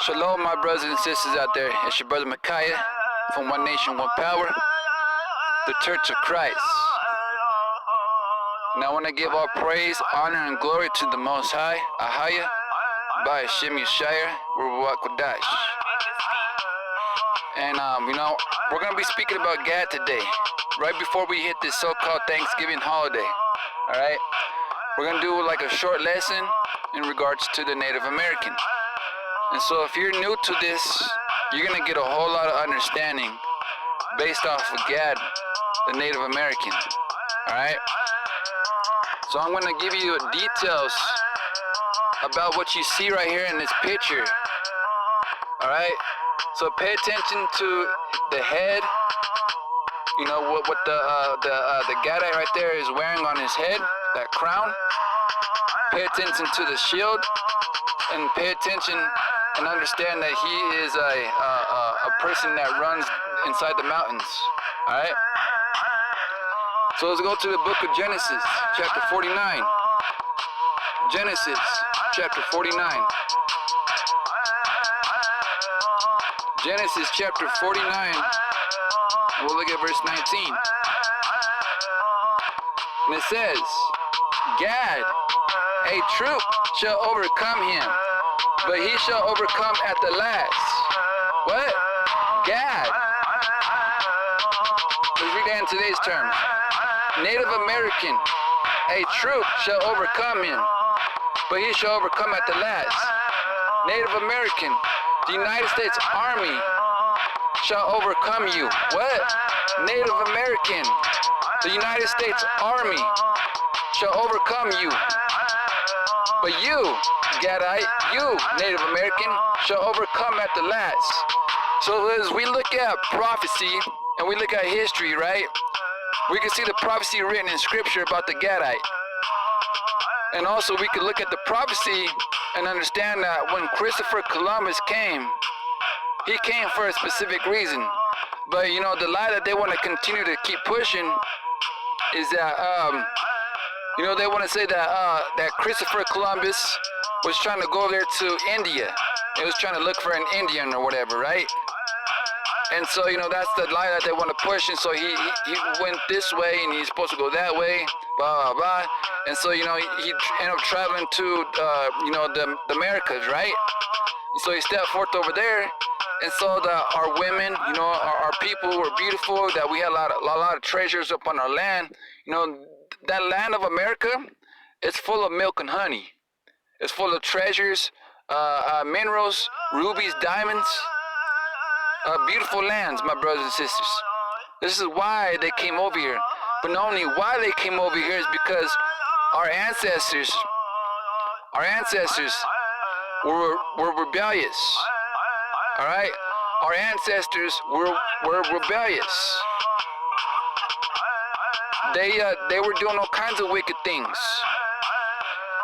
Shalom, my brothers and sisters out there. It's your brother Micaiah from One Nation, One Power, the Church of Christ. And I want to give all praise, honor, and glory to the Most High, Ahaya, by Hashem Yeshaya, Ruach Kodash. And, we're going to be speaking about Gad today, right before we hit this so-called Thanksgiving holiday. All right? We're going to do like a short lesson in regards to the Native American. And so if you're new to this, you're going to get a whole lot of understanding based off of Gad, the Native American. Alright? So I'm going to give you details about what you see right here in this picture. Alright? So pay attention to the head. You know what the Gadite right there is wearing on his head, that crown. Pay attention to the shield, and pay attention and understand that he is a person that runs inside the mountains. Alright? So let's go to the book of Genesis, chapter 49. Genesis, chapter 49. Genesis, chapter 49. We'll look at verse 19. And it says, Gad, a troop shall overcome him, but he shall overcome at the last. What? Gad. Let's read that in today's terms. Native American, a troop shall overcome him, but he shall overcome at the last. Native American, the United States Army shall overcome you. What? Native American, the United States Army shall overcome you. But you, Gadite, you, Native American, shall overcome at the last. So as we look at prophecy and we look at history, right, we can see the prophecy written in Scripture about the Gadite. And also we can look at the prophecy and understand that when Christopher Columbus came, he came for a specific reason. But the lie that they want to continue to keep pushing is that they want to say that Christopher Columbus was trying to go there to India. He was trying to look for an Indian or whatever, right? And so, that's the lie that they want to push. And so he went this way and he's supposed to go that way, blah, blah, blah. And so, he ended up traveling to, the Americas, right? So he stepped forth over there and saw that our women, our people were beautiful, that we had a lot of treasures up on our land. That land of America, it's full of milk and honey. It's full of treasures, minerals, rubies, diamonds, beautiful lands, my brothers and sisters. This is why they came over here. But not only why they came over here is because our ancestors were rebellious. All right? Our ancestors were rebellious. They were doing all kinds of wicked things.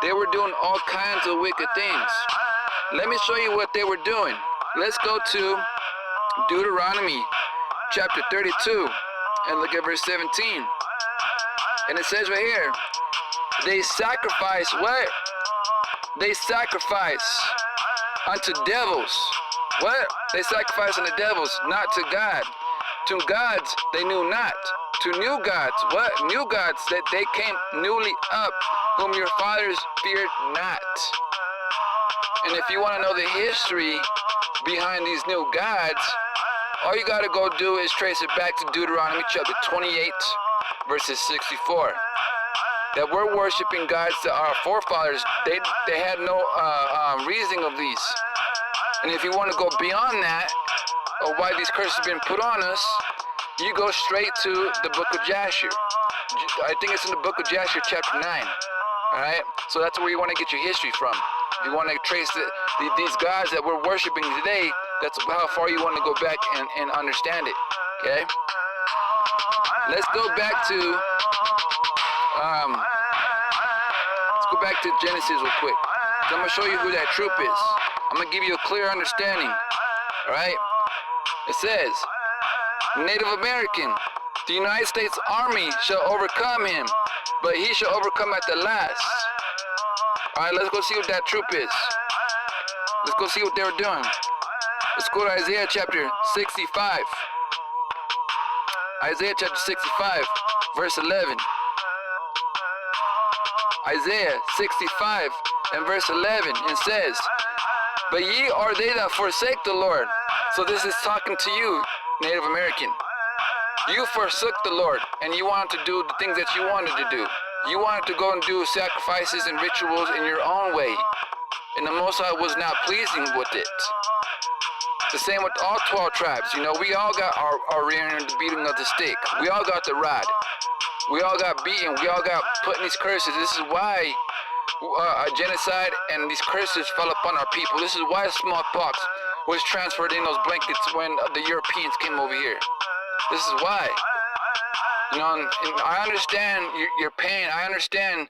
They were doing all kinds of wicked things. Let me show you what they were doing. Let's go to Deuteronomy chapter 32 and look at verse 17. And it says right here, they sacrifice what? They sacrifice unto devils. What? They sacrifice unto devils, not to God. To gods they knew not. To new gods. What? New gods that they came newly up, whom your fathers feared not. And if you want to know the history behind these new gods, all you got to go do is trace it back to Deuteronomy chapter 28, verses 64. That we're worshiping gods that our forefathers, they had no reasoning of these. And if you want to go beyond that, of why these curses have been put on us, you go straight to the book of Jasher. I think it's in the book of Jasher chapter 9. Alright? So that's where you want to get your history from. If you want to trace these gods that we're worshiping today, that's how far you want to go back and understand it. Okay? Let's go back to Genesis real quick. So I'm going to show you who that troop is. I'm going to give you a clear understanding. Alright? It says, Native American, the United States Army shall overcome him, but he shall overcome at the last. Alright, let's go see what that troop is. Let's go see what they were doing. Let's go to Isaiah chapter 65. Isaiah chapter 65, verse 11. Isaiah 65 and verse 11, it says, "But ye are they that forsake the Lord." So this is talking to you, Native American. You forsook the Lord, and you wanted to do the things that you wanted to do. You wanted to go and do sacrifices and rituals in your own way, and the Most High was not pleasing with it. The same with all 12 tribes. You know, we all got our rear end beating of the stick. We all got the rod. We all got beaten. We all got put in these curses. This is why genocide and these curses fell upon our people. This is why smallpox was transferred in those blankets when the Europeans came over here. This is why. You know, and I understand your pain. I understand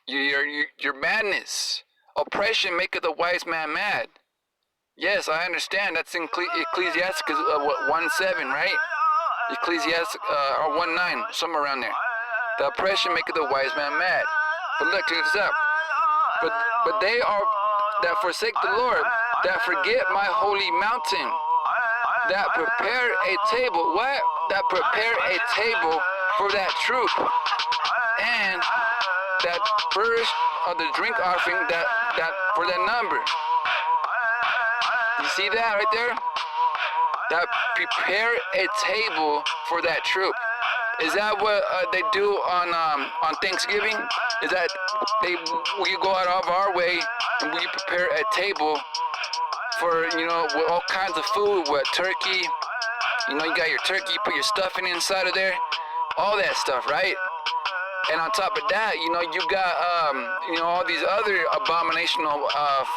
your madness. Oppression maketh a wise man mad. Yes, I understand. That's in Ecclesiastes 1:7, right? Ecclesiastes or 1:9, somewhere around there. The oppression maketh the wise man mad. But look, check this out. But they are that forsake the Lord, that forget my holy mountain, that prepare a table. What? That prepare a table for that troop, and that first of the drink offering that for that number. You see that right there? That prepare a table for that troop. Is that what they do on Thanksgiving? Is that we go out of our way and we prepare a table for, you know, with all kinds of food, with turkey. You know, you got your turkey, you put your stuffing inside of there, all that stuff, right? And on top of that, you know, you got you know, all these other abominational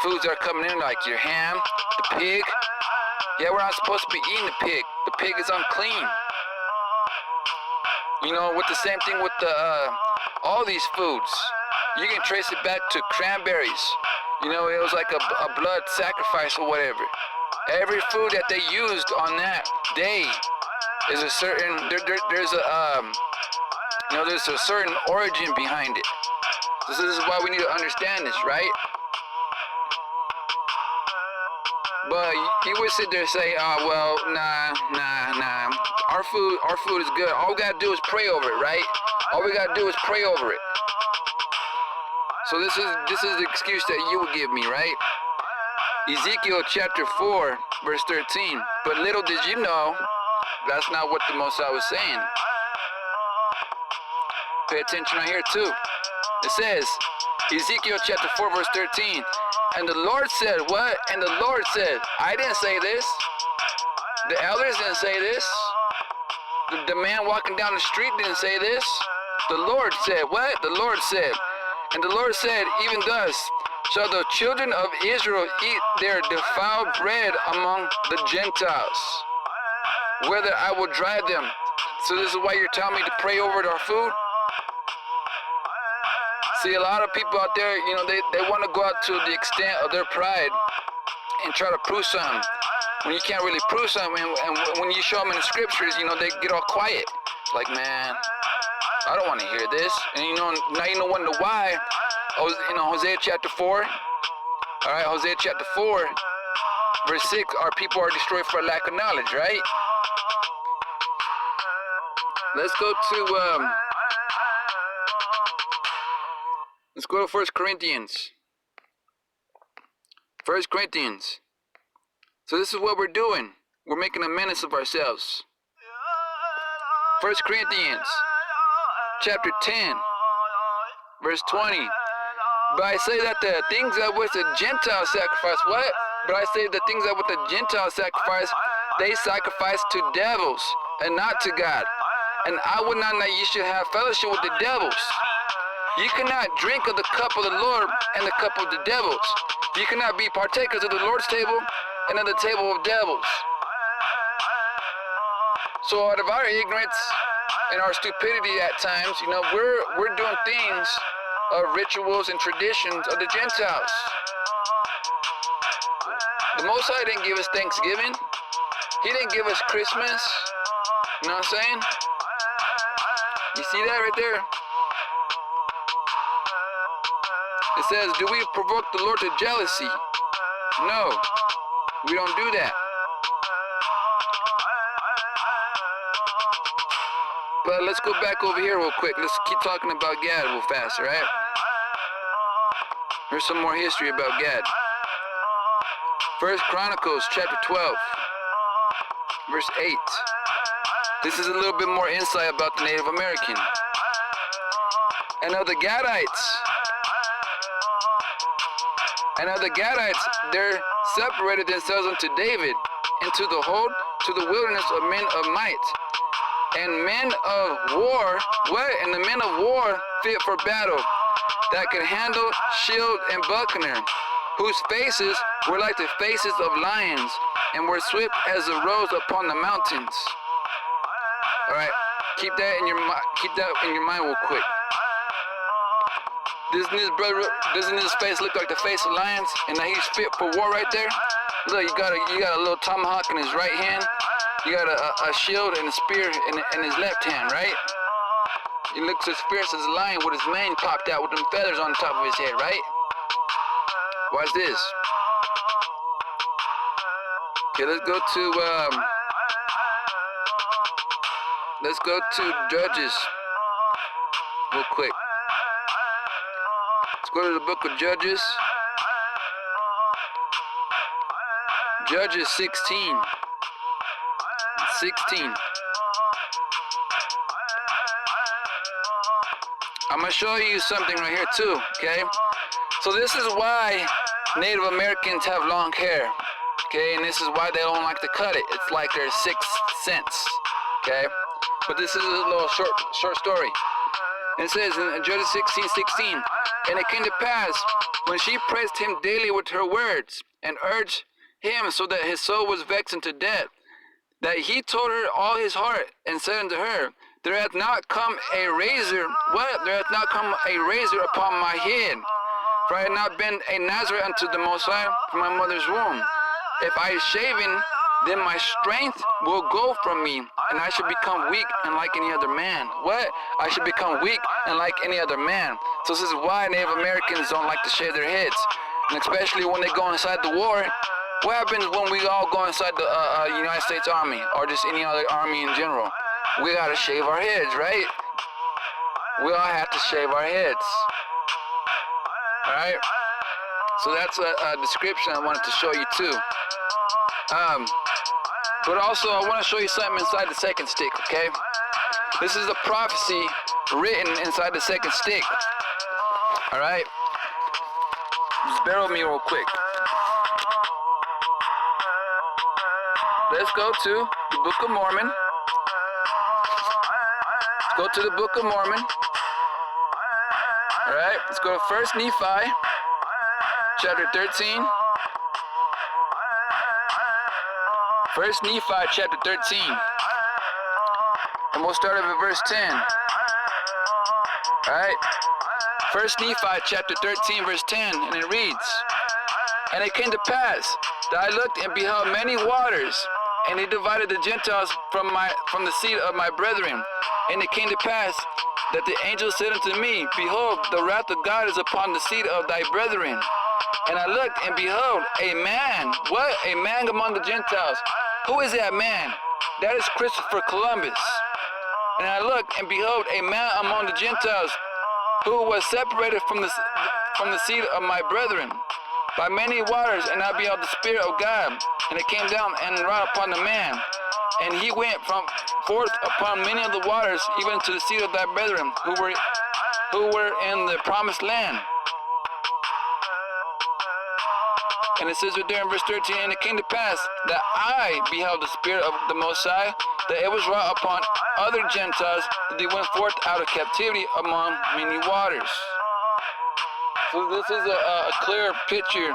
foods that are coming in, like your ham, the pig. Yeah, we're not supposed to be eating the pig. The pig is unclean. You know, with the same thing with all these foods. You can trace it back to cranberries. You know, it was like a blood sacrifice or whatever. Every food that they used on that day is a certain, there's a, you know, there's a certain origin behind it. So this is why we need to understand this, right? But you would sit there and say, oh, well, nah. Our food is good. All we gotta do is pray over it, right? All we gotta do is pray over it. So this is the excuse that you would give me, right? Ezekiel chapter 4, verse 13. But little did you know, that's not what the Most High was saying. Pay attention right here too. It says, Ezekiel chapter 4, verse 13. And the Lord said, what? And the Lord said, I didn't say this. The elders didn't say this. The man walking down the street didn't say this. The Lord said, what? The Lord said. And the Lord said, even thus shall the children of Israel eat their defiled bread among the Gentiles, whether I will drive them. So this is why you're telling me to pray over our food? See, a lot of people out there, you know, they want to go out to the extent of their pride and try to prove something. When you can't really prove something, and when you show them in the scriptures, you know, they get all quiet. Like, man, I don't want to hear this. And you know, now you know wonder why. You know, Hosea chapter 4. All right, Hosea chapter 4, verse 6. Our people are destroyed for lack of knowledge, right? Let's go to 1 Corinthians. 1 Corinthians. So this is what we're doing. We're making a menace of ourselves. 1 Corinthians chapter 10, verse 20. But I say that the things that which the Gentiles sacrifice, what? But I say the things that with the Gentiles sacrifice, they sacrifice to devils and not to God. And I would not that ye should have fellowship with the devils. You cannot drink of the cup of the Lord and the cup of the devils. You cannot be partakers of the Lord's table and of the table of devils. So out of our ignorance and our stupidity at times, you know, we're doing things of rituals and traditions of the Gentiles. The Most High didn't give us Thanksgiving. He didn't give us Christmas. You know what I'm saying? You see that right there? It says, do we provoke the Lord to jealousy? No, we don't do that. But let's go back over here real quick. Let's keep talking about Gad real fast, alright? Here's some more history about Gad. First Chronicles chapter 12, verse 8. This is a little bit more insight about the Native American. And of the Gadites, there separated themselves unto David into the hold to the wilderness of men of might, and men of war, and the men of war fit for battle, that could handle shield and buckler, whose faces were like the faces of lions, and were swift as the roes upon the mountains. All right, keep that in your mind real quick. Doesn't his face look like the face of lions, and that he's fit for war right there? Look, you got a little tomahawk in his right hand. You got a shield and a spear in his left hand, right? He looks as fierce as a lion with his mane popped out with them feathers on top of his head, right? Watch this. Okay, let's go to Judges real quick. Let's go to the book of Judges. Judges 16. I'm going to show you something right here too, okay? So this is why Native Americans have long hair, okay? And this is why they don't like to cut it. It's like their sixth sense, okay? But this is a little short story. And it says in Judges 16:16, and it came to pass, when she praised him daily with her words, and urged him so that his soul was vexed unto death, that he told her all his heart, and said unto her, there hath not come a razor, there hath not come a razor upon my head, for I have not been a Nazarite unto the Most High from my mother's womb. If I is shaven, then my strength will go from me, and I should become weak and like any other man. I should become weak and like any other man. So this is why Native Americans don't like to shave their heads, and especially when they go inside the war. What happens when we all go inside the United States Army, or just any other army in general? We gotta shave our heads, right? We all have to shave our heads. Alright? So that's a description I wanted to show you too. But also I want to show you something inside the second stick, okay? This is a prophecy written inside the second stick. Alright? Just bear with me real quick. Let's go to the Book of Mormon. Let's go to the Book of Mormon. Alright, let's go to 1 Nephi, chapter 13. 1 Nephi, chapter 13. And we'll start at verse 10. Alright? 1 Nephi, chapter 13, verse 10, and it reads, and it came to pass that I looked and beheld many waters, and he divided the Gentiles from the seed of my brethren. And it came to pass that the angel said unto me, behold, the wrath of God is upon the seed of thy brethren. And I looked and behold a man. A man among the Gentiles. Who is that man? That is Christopher Columbus. And I looked and behold a man among the Gentiles, who was separated from the seed of my brethren by many waters, and I beheld the Spirit of God, and it came down and wrought upon the man, and he went forth upon many of the waters, even to the seed of thy brethren, who were in the promised land. And it says right there in verse 13, and it came to pass that I beheld the Spirit of the Most High, that it was wrought upon other Gentiles, that they went forth out of captivity among many waters. So this is a clear picture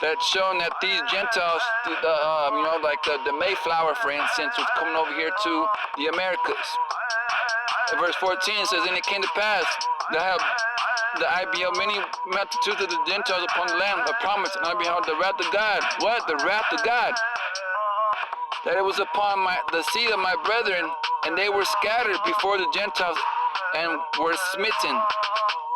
that's showing that these Gentiles, like the Mayflower, for instance, was coming over here to the Americas. In verse 14 says, and it came to pass that I beheld many multitudes of the Gentiles upon the land of promise, and I beheld the wrath of God. The wrath of God. That it was upon the seed of my brethren, and they were scattered before the Gentiles, and were smitten.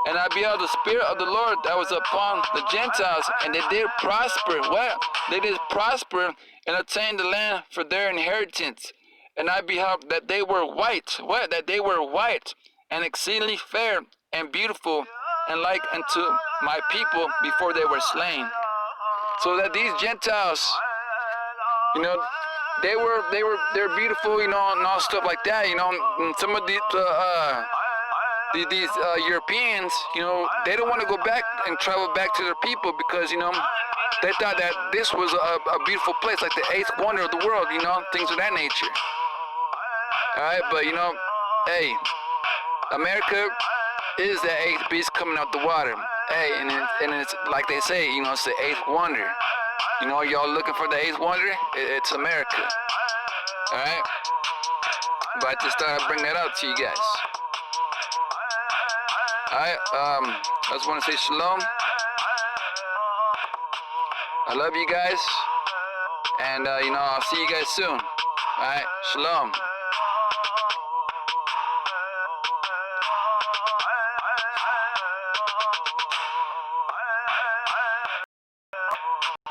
And I beheld the Spirit of the Lord that was upon the Gentiles, and they did prosper. What? They did prosper and obtained the land for their inheritance. And I beheld that they were white. What? That they were white and exceedingly fair and beautiful, and like unto my people before they were slain. So that these Gentiles, you know, they're beautiful, you know, and all stuff like that, you know. And some of these Europeans, you know, they don't want to go back and travel back to their people because, you know, they thought that this was a beautiful place, like the eighth wonder of the world, you know, things of that nature. All right, but you know, hey, America is the eighth beast coming out the water. Hey, and it's like they say, you know, it's the eighth wonder. You know, y'all looking for the eighth wonder? It's America. All right, but I just thought I'd bring that up to you guys. Alright, I just want to say shalom. I love you guys. And, you know, I'll see you guys soon. Alright, shalom.